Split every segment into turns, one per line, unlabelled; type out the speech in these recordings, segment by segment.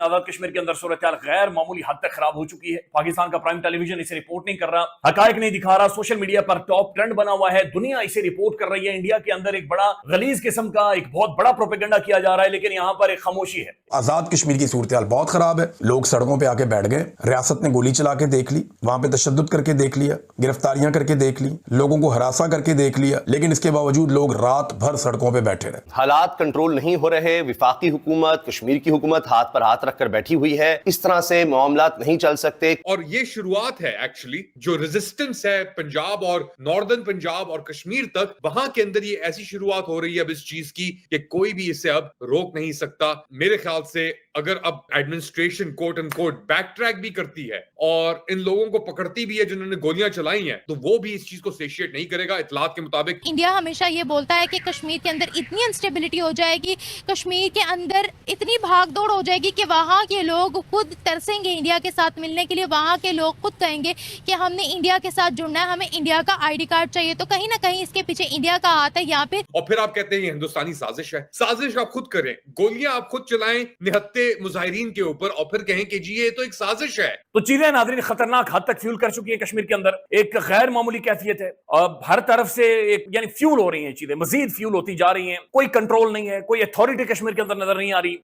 आजाद कश्मीर के अंदर सूरत-ए-हाल गैर मामूली हद तक खराब हो चुकी है। पाकिस्तान का प्राइम टेलीविजन इसे रिपोर्ट नहीं कर रहा, हकायक नहीं दिखा रहा, सोशल मीडिया पर टॉप ट्रेंड बना हुआ है, दुनिया इसे रिपोर्ट कर रही है। इंडिया के अंदर एक बड़ा गलीज किस्म का एक बहुत बड़ा प्रोपेगेंडा किया जा रहा है, लेकिन यहाँ पर एक खामोशी है।
आजाद कश्मीर की सूरत-ए-हाल बहुत खराब है। लोग सड़कों पे आके बैठ गए, रियासत ने गोली चला के देख ली, वहां पे तशद्दुद करके देख लिया, गिरफ्तारियां करके देख ली, लोगों को हरासा करके देख लिया, लेकिन इसके बावजूद लोग रात भर सड़कों पे बैठे रहे।
हालात कंट्रोल नहीं हो रहे, विफाकी हुकूमत, कश्मीर की हुकूमत हाथ पर हाथ रखकर बैठी हुई है। इस तरह से मामलात नहीं चल सकते।
और ये शुरुआत है एक्चुअली जो रेजिस्टेंस है पंजाब और नॉर्दर्न पंजाब और कश्मीर तक, वहां के अंदर ये ऐसी शुरुआत हो रही है अब इस चीज की कि कोई भी इसे अब रोक नहीं सकता। मेरे ख्याल से अगर अब administration quote and quote backtrack भी करती है और इन लोगों को पकड़ती भी है जिन्होंने गोलियां चलाई हैं, तो वो भी इस चीज को सेशिएट नहीं करेगा। इतलात के मुताबिक
इंडिया हमेशा ये बोलता है कि कश्मीर के अंदर इतनी अनस्टेबिलिटी हो जाएगी, कश्मीर के अंदर इतनी भाग दौड़ हो जाएगी कि वहाँ के लोग खुद तरसेंगे इंडिया के साथ मिलने के लिए। वहाँ के लोग खुद कहेंगे कि हमने इंडिया के साथ जुड़ना है, हमें इंडिया का आईडी कार्ड चाहिए। तो कहीं ना कहीं इसके पीछे इंडिया का हाथ है यहाँ पे।
और फिर आप कहते हैं ये हिंदुस्तानी साजिश है। साजिश आप खुद करें, गोलियां आप खुद चलाएं निहत्ते मुजाहिरीन के ऊपर और फिर कहें कि जी ये तो एक साजिश है।
तो चीजें नाज़रीन खतरनाक हद तक फ्यूल कर चुकी है। कश्मीर के अंदर एक गैर मामूली कैफियत है। अब हर तरफ से एक यानी फ्यूल हो रही है चीजें, मजीद फ्यूल होती जा रही हैं। कोई कंट्रोल नहीं है, कोई अथॉरिटी कश्मीर के अंदर नजर नहीं आ रही।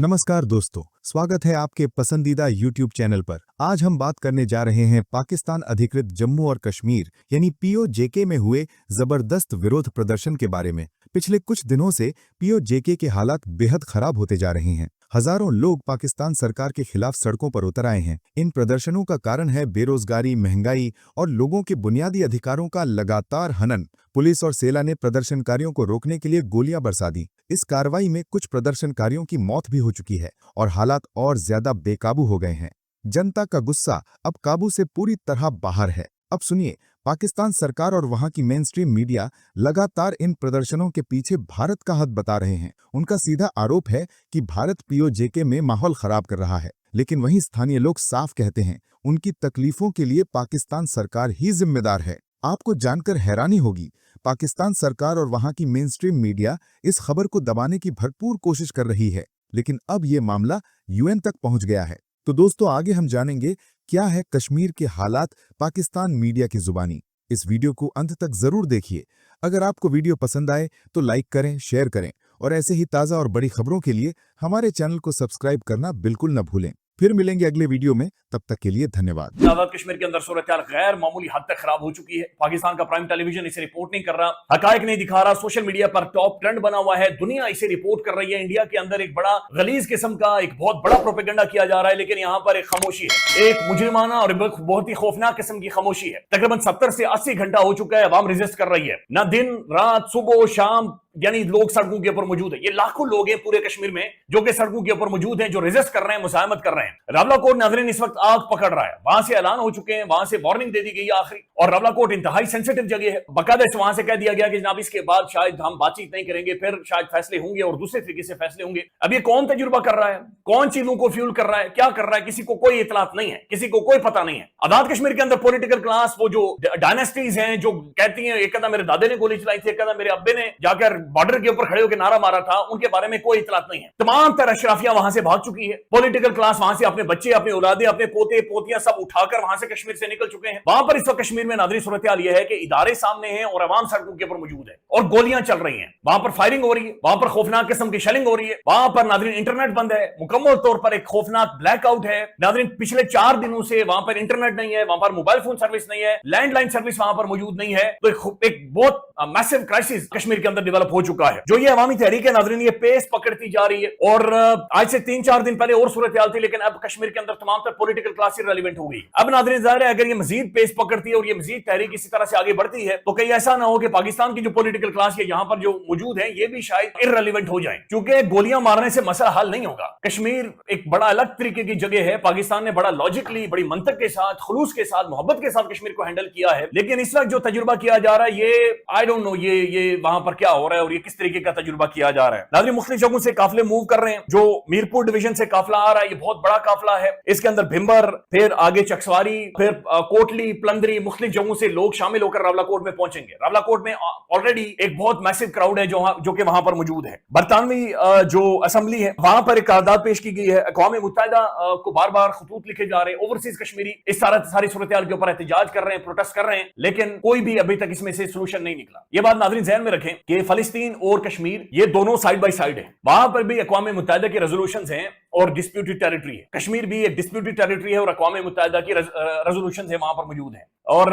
नमस्कार दोस्तों, स्वागत है आपके पसंदीदा YouTube चैनल पर। आज हम बात करने जा रहे हैं पाकिस्तान अधिकृत जम्मू और कश्मीर यानी POJK में हुए जबरदस्त विरोध प्रदर्शन के बारे में। पिछले कुछ दिनों से POJK के हालात बेहद खराब होते जा रहे हैं। हजारों लोग पाकिस्तान सरकार के खिलाफ सड़कों पर उतर आए हैं। इन प्रदर्शनों का कारण है बेरोजगारी, महंगाई और लोगों के बुनियादी अधिकारों का लगातार हनन। पुलिस और सेना ने प्रदर्शनकारियों को रोकने के लिए गोलियां बरसा दी। इस कार्रवाई में कुछ प्रदर्शनकारियों की मौत भी हो चुकी है और हालात और ज्यादा बेकाबू हो गए हैं। जनता का गुस्सा अब काबू से पूरी तरह बाहर है। अब सुनिए, पाकिस्तान सरकार और वहां की मेनस्ट्रीम मीडिया लगातार इन प्रदर्शनों के पीछे भारत का हाथ बता रहे हैं। उनका सीधा आरोप है कि भारत POJK में माहौल खराब कर रहा है, लेकिन वहीं स्थानीय लोग साफ कहते हैं उनकी तकलीफों के लिए पाकिस्तान सरकार ही जिम्मेदार है। आपको जानकर हैरानी होगी, पाकिस्तान सरकार और वहां की मेनस्ट्रीम मीडिया इस खबर को दबाने की भरपूर कोशिश कर रही है, लेकिन अब ये मामला UN तक पहुंच गया है। तो दोस्तों, आगे हम जानेंगे क्या है कश्मीर के हालात पाकिस्तान मीडिया की जुबानी। इस वीडियो को अंत तक जरूर देखिए। अगर आपको वीडियो पसंद आए तो लाइक करें, शेयर करें और ऐसे ही ताज़ा और बड़ी खबरों के लिए हमारे चैनल को सब्सक्राइब करना बिल्कुल न भूलें। फिर मिलेंगे अगले वीडियो में, तब तक के लिए धन्यवाद।
आजाद कश्मीर के अंदर सूरत-ए-हाल गैर मामूली हद तक खराब हो चुकी है। पाकिस्तान का प्राइम टेलीविजन इसे रिपोर्ट नहीं कर रहा, हकायक नहीं दिखा रहा, सोशल मीडिया पर टॉप ट्रेंड बना हुआ है, दुनिया इसे रिपोर्ट कर रही है। इंडिया के अंदर एक बड़ा गलीज किस्म का एक बहुत बड़ा प्रोपेगेंडा किया जा रहा है, लेकिन यहाँ पर एक खामोशी है, एक मुजरिमाना और बहुत ही खौफनाक किस्म की खामोशी है। तकरीबन 70 से 80 घंटा हो चुका है, अवाम रेजिस्ट कर रही है। ना दिन रात, सुबह शाम, यानी लोग सड़कों के ऊपर मौजूद है। ये लाखों लोग हैं पूरे कश्मीर में जो कि सड़कों के ऊपर मौजूद हैं, जो रेजिस्ट कर रहे हैं, मुजाहमत कर रहे हैं। रावलाकोट नाज़रीन इस वक्त आग पकड़ रहा है। वहां से ऐलान हो चुके हैं, वहां से वार्निंग दे दी गई है आखिरी, और रावलाकोट इंतहाई सेंसिटिव जगह है। बाकायदा वहां से कह दिया गया कि जनाब इसके बाद शायद हम बातचीत नहीं करेंगे, फिर शायद फैसले होंगे और दूसरे तरीके से फैसले होंगे। अब ये कौन तजुर्बा कर रहा है, कौन चीजों को फ्यूल कर रहा है, क्या कर रहा है, किसी को कोई इतलात नहीं है, किसी को कोई पता नहीं है। आजाद कश्मीर के अंदर पॉलिटिकल क्लास, वो जो डायनेस्टीज हैं जो कहती हैं, एक कदा मेरे दादे ने गोली चलाई थी, एक कदा मेरे अब्बे ने जाकर बॉर्डर के ऊपर खड़े होकर नारा मारा था, उनके बारे में कोई इतलात नहीं है। तमाम तरह अशराफियां वहां से भाग चुकी है। पॉलिटिकल क्लास वहां से अपने बच्चे, अपने औलादे, अपने पोते पोतियां सब उठाकर वहां से कश्मीर से निकल चुके हैं। वहां पर इस वक्त कश्मीर में नाज़रीन सूरत-ए-हाल यह है कि इदारे सामने हैं और अवाम सड़कों के ऊपर मौजूद है और गोलियां चल रही हैं। वहां पर फायरिंग हो रही है, वहां पर खौफनाक किस्म की शेलिंग हो रही है। वहां पर नाज़रीन इंटरनेट बंद है, मुकम्मल तौर पर एक खौफनाक ब्लैकआउट है। नाज़रीन पिछले 4 दिनों से वहां पर इंटरनेट नहीं है, वहां पर मोबाइल फोन सर्विस नहीं है, लैंडलाइन सर्विस वहां पर मौजूद नहीं है। तो एक बहुत मैसिव क्राइसिस कश्मीर के अंदर डेवलप हो चुका है। जो ये अवामी तहरीक है नाज़रीन, ये पेस पकड़ती जा रही है और आज से 3-4 दिन पहले और सूरत-ए-हाल थी, लेकिन अब कश्मीर के अंदर तमाम तर पॉलिटिकल क्लास रेलेवेंट हो गई। अब नाज़रीन ज़ाहिर है अगर ये मजीद पेस पकड़ती है और ये मजीद तहरीक इसी तरह से आगे बढ़ती है तो कहीं ऐसा ना हो कि पाकिस्तान की जो पॉलिटिकल क्लास है यहाँ पर जो मौजूद है ये भी शायद इररेलेवेंट हो जाए, क्योंकि गोलियां मारने से मसला हल नहीं होगा। कश्मीर एक बड़ा अलग तरीके की जगह है। पाकिस्तान ने बड़ा लॉजिकली, बड़ी मंतक के साथ, खुलूस के साथ, मोहब्बत के साथ कश्मीर को हैंडल किया है, लेकिन इस वक्त जो तजुर्बा किया जा रहा है ये आई डोंट नो ये वहां पर क्या हो रहा है और ये किस तरीके का तजुर्बा किया जा रहा है। नाज़रीन, मुख्तलिफ जगहों से काफिले मूव कर रहे हैं। जो मीरपुर डिवीजन से काफिला आ रहा है, ये बहुत बड़ा काफिला है। इसके अंदर भिंबर, फिर आगे चकसवारी, फिर कोटली, प्लंदरी, मुख्तलिफ जगहों से लोग शामिल होकर रावलाकोट में पहुंचेंगे। रावलाकोट में ऑलरेडी एक बहुत मैसिव क्राउड है जो कि वहां पर मौजूद है। बरतानवी जो असेंबली है, वहां पर एक करारदाद पेश की गई है। अक़वाम मुत्तहिदा को बार बार खतूत लिखे जा रहे हैं। ओवरसीज कश्मीरी इस सारी सूरत हाल के ऊपर एहतजाज कर रहे हैं, प्रोटेस्ट कर रहे हैं, लेकिन कोई भी अभी तक इसमें से सोल्यूशन नहीं निकला। ये बात नाज़रीन ज़हन में रखें कि फलस्तीन और कश्मीर ये दोनों साइड बाय साइड है। वहां पर भी अक़वाम मुत्तहिदा के रेजोल्यूशंस हैं और डिस्प्यूटेड टेरिटरी है। कश्मीर भी एक डिस्प्यूटेड टेरिटरी है और अक़वाम मुत्तहिदा की रेजोल्यूशंस है वहां पर मौजूद है। और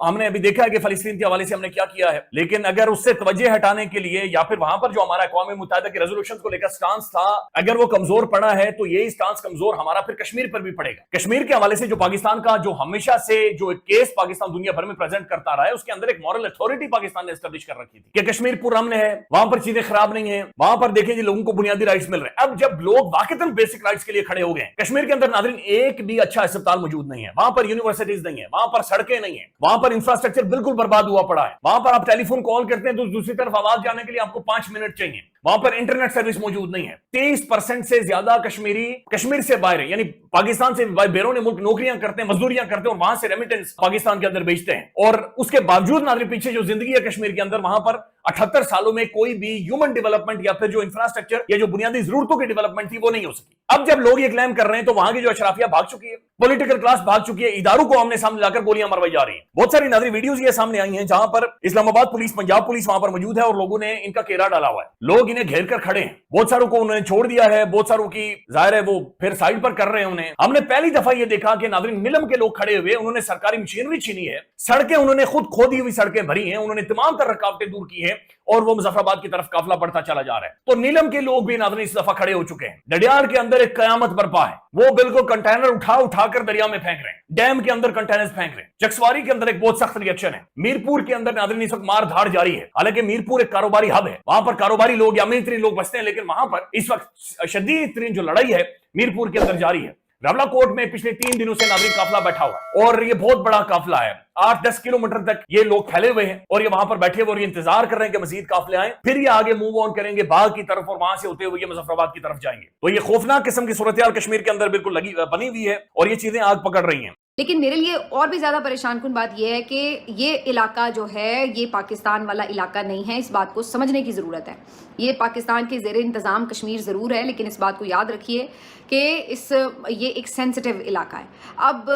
हमने अभी देखा है कि फलस्तीन के हवाले से हमने क्या किया है, लेकिन अगर उससे तवज्जो हटाने के लिए या फिर वहां पर जो हमारा अक़वाम मुत्तहिदा के रेजोल्यूशंस को लेकर स्टांस था, अगर वो कमजोर पड़ा है तो यही स्टांस कमजोर हमारा फिर कश्मीर पर भी पड़ेगा। कश्मीर के हवाले से जो पाकिस्तान का जो हमेशा से जो एक केस पाकिस्तान दुनिया भर में प्रेजेंट करता रहा है, उसके अंदर एक मॉरल अथॉरिटी पाकिस्तान ने एस्टेब्लिश कर रखी थी कि कश्मीर पुरअमन है, वहां पर चीजें खराब नहीं है, वहां पर देखें जी लोगों को बुनियादी राइट्स मिल रहे हैं। अब जब लोग वाकईतन बेसिक राइट्स के लिए खड़े हो गए, कश्मीर के अंदर नाज़रीन एक भी अच्छा अस्पताल मौजूद नहीं है, वहां पर यूनिवर्सिटीज नहीं है, वहां पर सड़कें नहीं है, वहां पर इंफ्रास्ट्रक्चर बिल्कुल बर्बाद हुआ पड़ा है। वहां पर आप टेलीफोन कॉल करते हैं तो दूसरी तरफ आवाज जाने के लिए आपको 5 मिनट चाहिए। वहां पर इंटरनेट सर्विस मौजूद नहीं है। 23% से ज्यादा कश्मीरी कश्मीर से बाहर है, यानी पाकिस्तान से बैरून मुल्क नौकरियां करते हैं, मजदूरियां करते हैं और वहां से रेमिटेंस पाकिस्तान के अंदर भेजते हैं। और उसके बावजूद नाज़रीन पीछे जो जिंदगी है कश्मीर के अंदर, वहां पर 78 सालों में कोई भी ह्यूमन डेवलपमेंट या फिर जो इंफ्रास्ट्रक्चर या जो बुनियादी जरूरतों की डेवलपमेंट थी वो नहीं हो सकी। अब जब लोग ये क्लेम कर रहे हैं तो वहां की जो अशराफिया भाग चुकी है, पॉलिटिकल क्लास भाग चुकी है, इदारों को हमने सामने लाकर गोलियां मरवाई जा रही है। बहुत सारी नाज़रीन वीडियोस ये सामने आई हैं जहां पर इस्लामाबाद पुलिस, पंजाब पुलिस वहां पर मौजूद है और लोगों ने इनका घेरा डाला हुआ है। लोग इन्हें घेर कर खड़े हैं, बहुत सारों को उन्होंने छोड़ दिया है, बहुत सारों की जाहिर है वो फिर साइड पर कर रहे हैं उन्हें। हमने पहली दफा ये देखा कि नाज़रीन निलम के लोग खड़े हुए, उन्होंने सरकारी मशीनरी छीनी है, सड़कें उन्होंने खुद खोदी हुई सड़कें भरी हैं, उन्होंने तमाम तरह रुकावटें दूर की हैं और वो मुजफ्फराबाद की तरफ काफिला बढ़ता चला जा रहा है। तो नीलम के लोग भी नाज़रीन इस दफा खड़े हो चुके हैं। डडियाल के अंदर एक कयामत बर्पा है, वो बिल्कुल कंटेनर उठाकर दरिया में फेंक रहे हैं, डैम के अंदर कंटेनर्स फेंक रहे हैं। चकसवारी के अंदर एक बहुत सख्त रिएक्शन है। मीरपुर के अंदर नाज़रीन इस वक्त मार धाड़ जारी है। हालांकि मीरपुर एक कारोबारी हब है, वहां पर कारोबारी लोग या अमीर तरीन लोग बसते हैं, लेकिन वहां पर इस वक्त शदीद तरीन जो लड़ाई है मीरपुर के अंदर जारी है। रावलाकोट में पिछले 3 दिनों से नाज़रीन काफिला बैठा हुआ है और ये बहुत बड़ा काफिला है। 8-10 किलोमीटर तक ये लोग फैले हुए हैं और ये वहां पर बैठे हुए और ये इंतजार कर रहे हैं कि मजीद काफिले आए, फिर ये आगे मूव ऑन करेंगे बाग की तरफ और वहां से होते हुए ये मुजफ्फराबाद की तरफ जाएंगे। तो ये खौफनाक किस्म की सूरत हाल कश्मीर के अंदर बिल्कुल बनी हुई है और ये चीजें आग पकड़ रही हैं।
लेकिन मेरे लिए और भी ज़्यादा परेशान कुन बात यह है कि ये इलाका जो है ये पाकिस्तान वाला इलाका नहीं है। इस बात को समझने की ज़रूरत है। ये पाकिस्तान के ज़ेर इंतज़ाम कश्मीर ज़रूर है, लेकिन इस बात को याद रखिए कि ये एक सेंसिटिव इलाका है। अब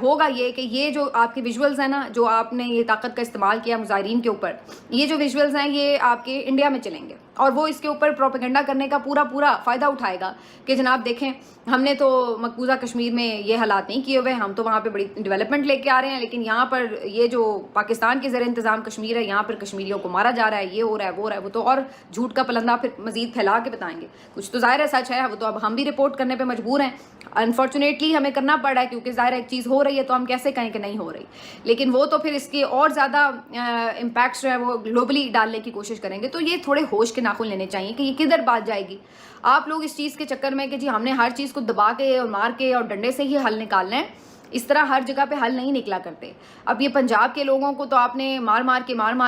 होगा ये कि ये जो आपके विजुअल्स हैं ना, जो आपने ये ताकत का इस्तेमाल किया मुजाहिरीन के ऊपर, ये जो विजुअल्स हैं ये आपके इंडिया में चलेंगे और वो इसके ऊपर प्रोपेगेंडा करने का पूरा फ़ायदा उठाएगा कि जनाब देखें हमने तो मकबूजा कश्मीर में ये हालात नहीं किए हुए, हम तो वहाँ पे बड़ी डेवलपमेंट लेके आ रहे हैं, लेकिन यहाँ पर ये जो पाकिस्तान के ज़र इंतज़ाम कश्मीर है, यहाँ पर कश्मीरियों को मारा जा रहा है, ये हो रहा है, वो हो रहा है। वो तो और झूठ का पलंदा फिर मजीद फैला के बताएंगे। कुछ तो ज़ाहिर है सच है, वो तो अब हम भी रिपोर्ट करने पर मजबूर हैं। अनफॉर्चुनेटली हमें करना पड़ रहा है क्योंकि ज़ाहिर एक चीज़ हो रही है तो हम कैसे कहें कि नहीं हो रही, लेकिन वो तो फिर इसके और ज़्यादा इम्पैक्ट्स जो है वो ग्लोबली डालने की कोशिश करेंगे। तो ये थोड़े होश के नाखून लेने चाहिए कि ये किधर बात जाएगी। आप लोग इस चीज़ के चक्कर में कि जी हमने हर चीज़ को दबा के और मार के और डंडे से ही हल निकालना है, इस तरह हर जगह पे हल नहीं निकला करते। अब ये पंजाब के लोगों को तो आपने मार मार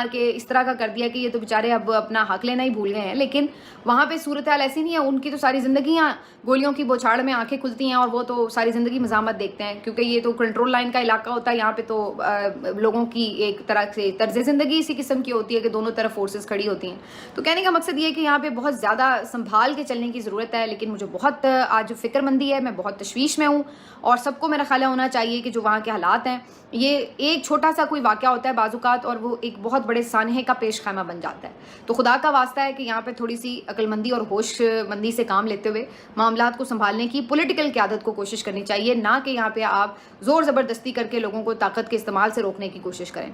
के इस तरह का कर दिया कि ये तो बेचारे अब अपना हक लेना ही भूल गए हैं, लेकिन वहाँ पे सूरत हाल ऐसी नहीं है। उनकी तो सारी ज़िंदगियाँ गोलियों की बौछार में आंखें खुलती हैं और वो तो सारी ज़िंदगी मज़ामत देखते हैं, क्योंकि ये तो कंट्रोल लाइन का इलाका होता है। यहाँ पे तो लोगों की एक तरह से तर्ज ज़िंदगी इसी किस्म की होती है कि दोनों तरफ फोर्सेस खड़ी होती हैं। तो कहने का मकसद ये है कि यहाँ पे बहुत ज़्यादा संभाल के चलने की ज़रूरत है। लेकिन मुझे बहुत आज फ़िक्रमंदी है, मैं बहुत तशवीश में हूँ और सबको मेरा ख्याल होना चाहिए कि जो वहाँ के हालात हैं, ये एक छोटा सा कोई वाक़या होता है बाज़ुकात और वो एक बहुत बड़े सानहे का पेश खाना बन जाता है। तो खुदा का वास्ता है कि यहाँ पे थोड़ी सी अक्लमंदी और होशमंदी से काम लेते हुए मामलात को संभालने की पॉलिटिकल क़यादत को कोशिश करनी चाहिए, ना कि यहाँ पे आप ज़ोर ज़बरदस्ती करके लोगों को ताकत के इस्तेमाल से रोकने की कोशिश करें।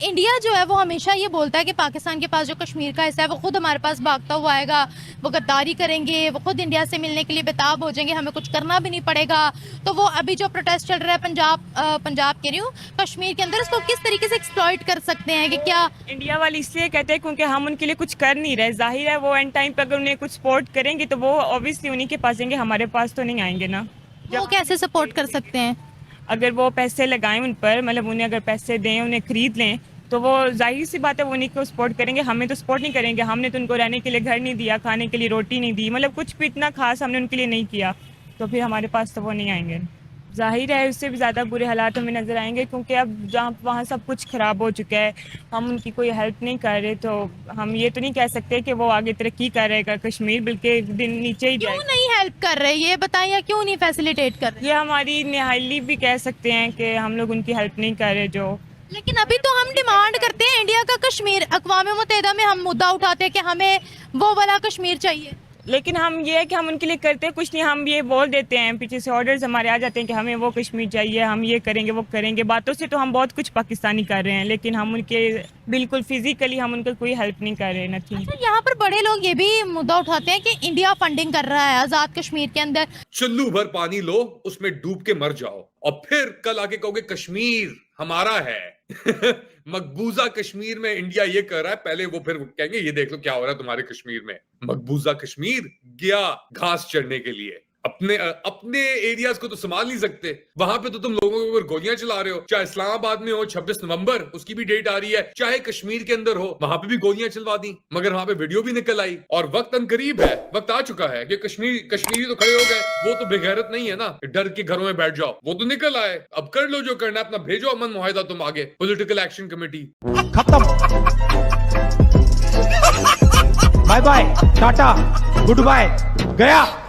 इंडिया जो है वो हमेशा ये बोलता है कि पाकिस्तान के पास जो कश्मीर का हिस्सा है वो खुद हमारे पास भागता हुआ आएगा, वो गद्दारी करेंगे, वो खुद इंडिया से मिलने के लिए बेताब हो जाएंगे, हमें कुछ करना भी नहीं पड़ेगा। तो वो अभी जो प्रोटेस्ट चल रहा है पंजाब के रही हूँ कश्मीर के अंदर, उसको किस तरीके से एक्सप्लॉइट कर सकते हैं कि क्या
इंडिया वाले इसलिए कहते हैं क्योंकि हम उनके लिए कुछ कर नहीं रहे। जाहिर है वो एंड टाइम पर अगर उन्हें कुछ सपोर्ट करेंगे तो वो ऑब्वियसली उन्हीं के पास आएंगे, हमारे पास तो नहीं आएंगे ना।
वो कैसे सपोर्ट कर सकते हैं?
अगर वो पैसे लगाएं उन पर, मतलब उन्हें अगर पैसे दें, उन्हें खरीद लें, तो वो जाहिर सी बात है वो उन्हीं को सपोर्ट करेंगे, हमें तो सपोर्ट नहीं करेंगे। हमने तो उनको रहने के लिए घर नहीं दिया, खाने के लिए रोटी नहीं दी, मतलब कुछ भी इतना खास हमने उनके लिए नहीं किया, तो फिर हमारे पास तो वो नहीं आएंगे। जाहिर है उससे भी ज़्यादा बुरे हालात हमें नज़र आएंगे, क्योंकि अब जहाँ वहाँ सब कुछ ख़राब हो चुका है, हम उनकी कोई हेल्प नहीं कर रहे, तो हम ये तो नहीं कह सकते कि वो आगे तरक्की कर रहेगा कश्मीर, बल्कि दिन नीचे ही
क्यों
जाएगा।
नहीं हेल्प कर रहे, ये बताइए, क्यों नहीं फैसिलिटेट कर रहे?
ये हमारी निहाली भी कह सकते हैं कि हम लोग उनकी हेल्प नहीं कर रहे। जो
लेकिन अभी तो हम डिमांड करते हैं इंडिया का कश्मीर, अक़वाम मुत्तहिदा में हम मुद्दा उठाते हैं कि हमें वो वाला कश्मीर चाहिए,
लेकिन हम ये है कि हम उनके लिए करते कुछ नहीं, हम ये बोल देते हैं, पीछे से ऑर्डर्स हमारे आ जाते हैं कि हमें वो कश्मीर चाहिए, हम ये करेंगे वो करेंगे। बातों से तो हम बहुत कुछ पाकिस्तानी कर रहे हैं, लेकिन हम उनके बिल्कुल फिजिकली हम उनका कोई हेल्प नहीं कर रहे, नथिंग।
तो यहाँ पर बड़े लोग ये भी मुद्दा उठाते हैं कि इंडिया फंडिंग कर रहा है आज़ाद कश्मीर के अंदर।
चुल्लू भर पानी लो, उसमें डूब के मर जाओ, और फिर कल आके कहोगे कश्मीर हमारा है। मकबूजा कश्मीर में इंडिया ये कर रहा है, पहले वो फिर कहेंगे ये देख लो क्या हो रहा है तुम्हारे कश्मीर में। मकबूजा कश्मीर गया घास चढ़ने के लिए, अपने एरियाज को तो संभाल नहीं सकते, वहां पे तो तुम लोगों के ऊपर गोलियां चला रहे हो। चाहे इस्लामाबाद में हो 26 नवंबर, उसकी भी डेट आ रही है, चाहे कश्मीर के अंदर हो, वहां पे भी गोलियां चलवा दी, मगर वहां पे वीडियो भी निकल आई। और वक्त अनकरीब है, वक्त आ चुका है कि कश्मीरी तो खड़े हो गए, वो तो बेगैरत नहीं है ना, डर के घरों में बैठ जाओ, वो तो निकल आए। अब कर लो जो करना है, अपना भेजो अमन मुआहिदा तुम आगे, पॉलिटिकल एक्शन कमेटी।
खत्म, bye bye, tata, goodbye, गया।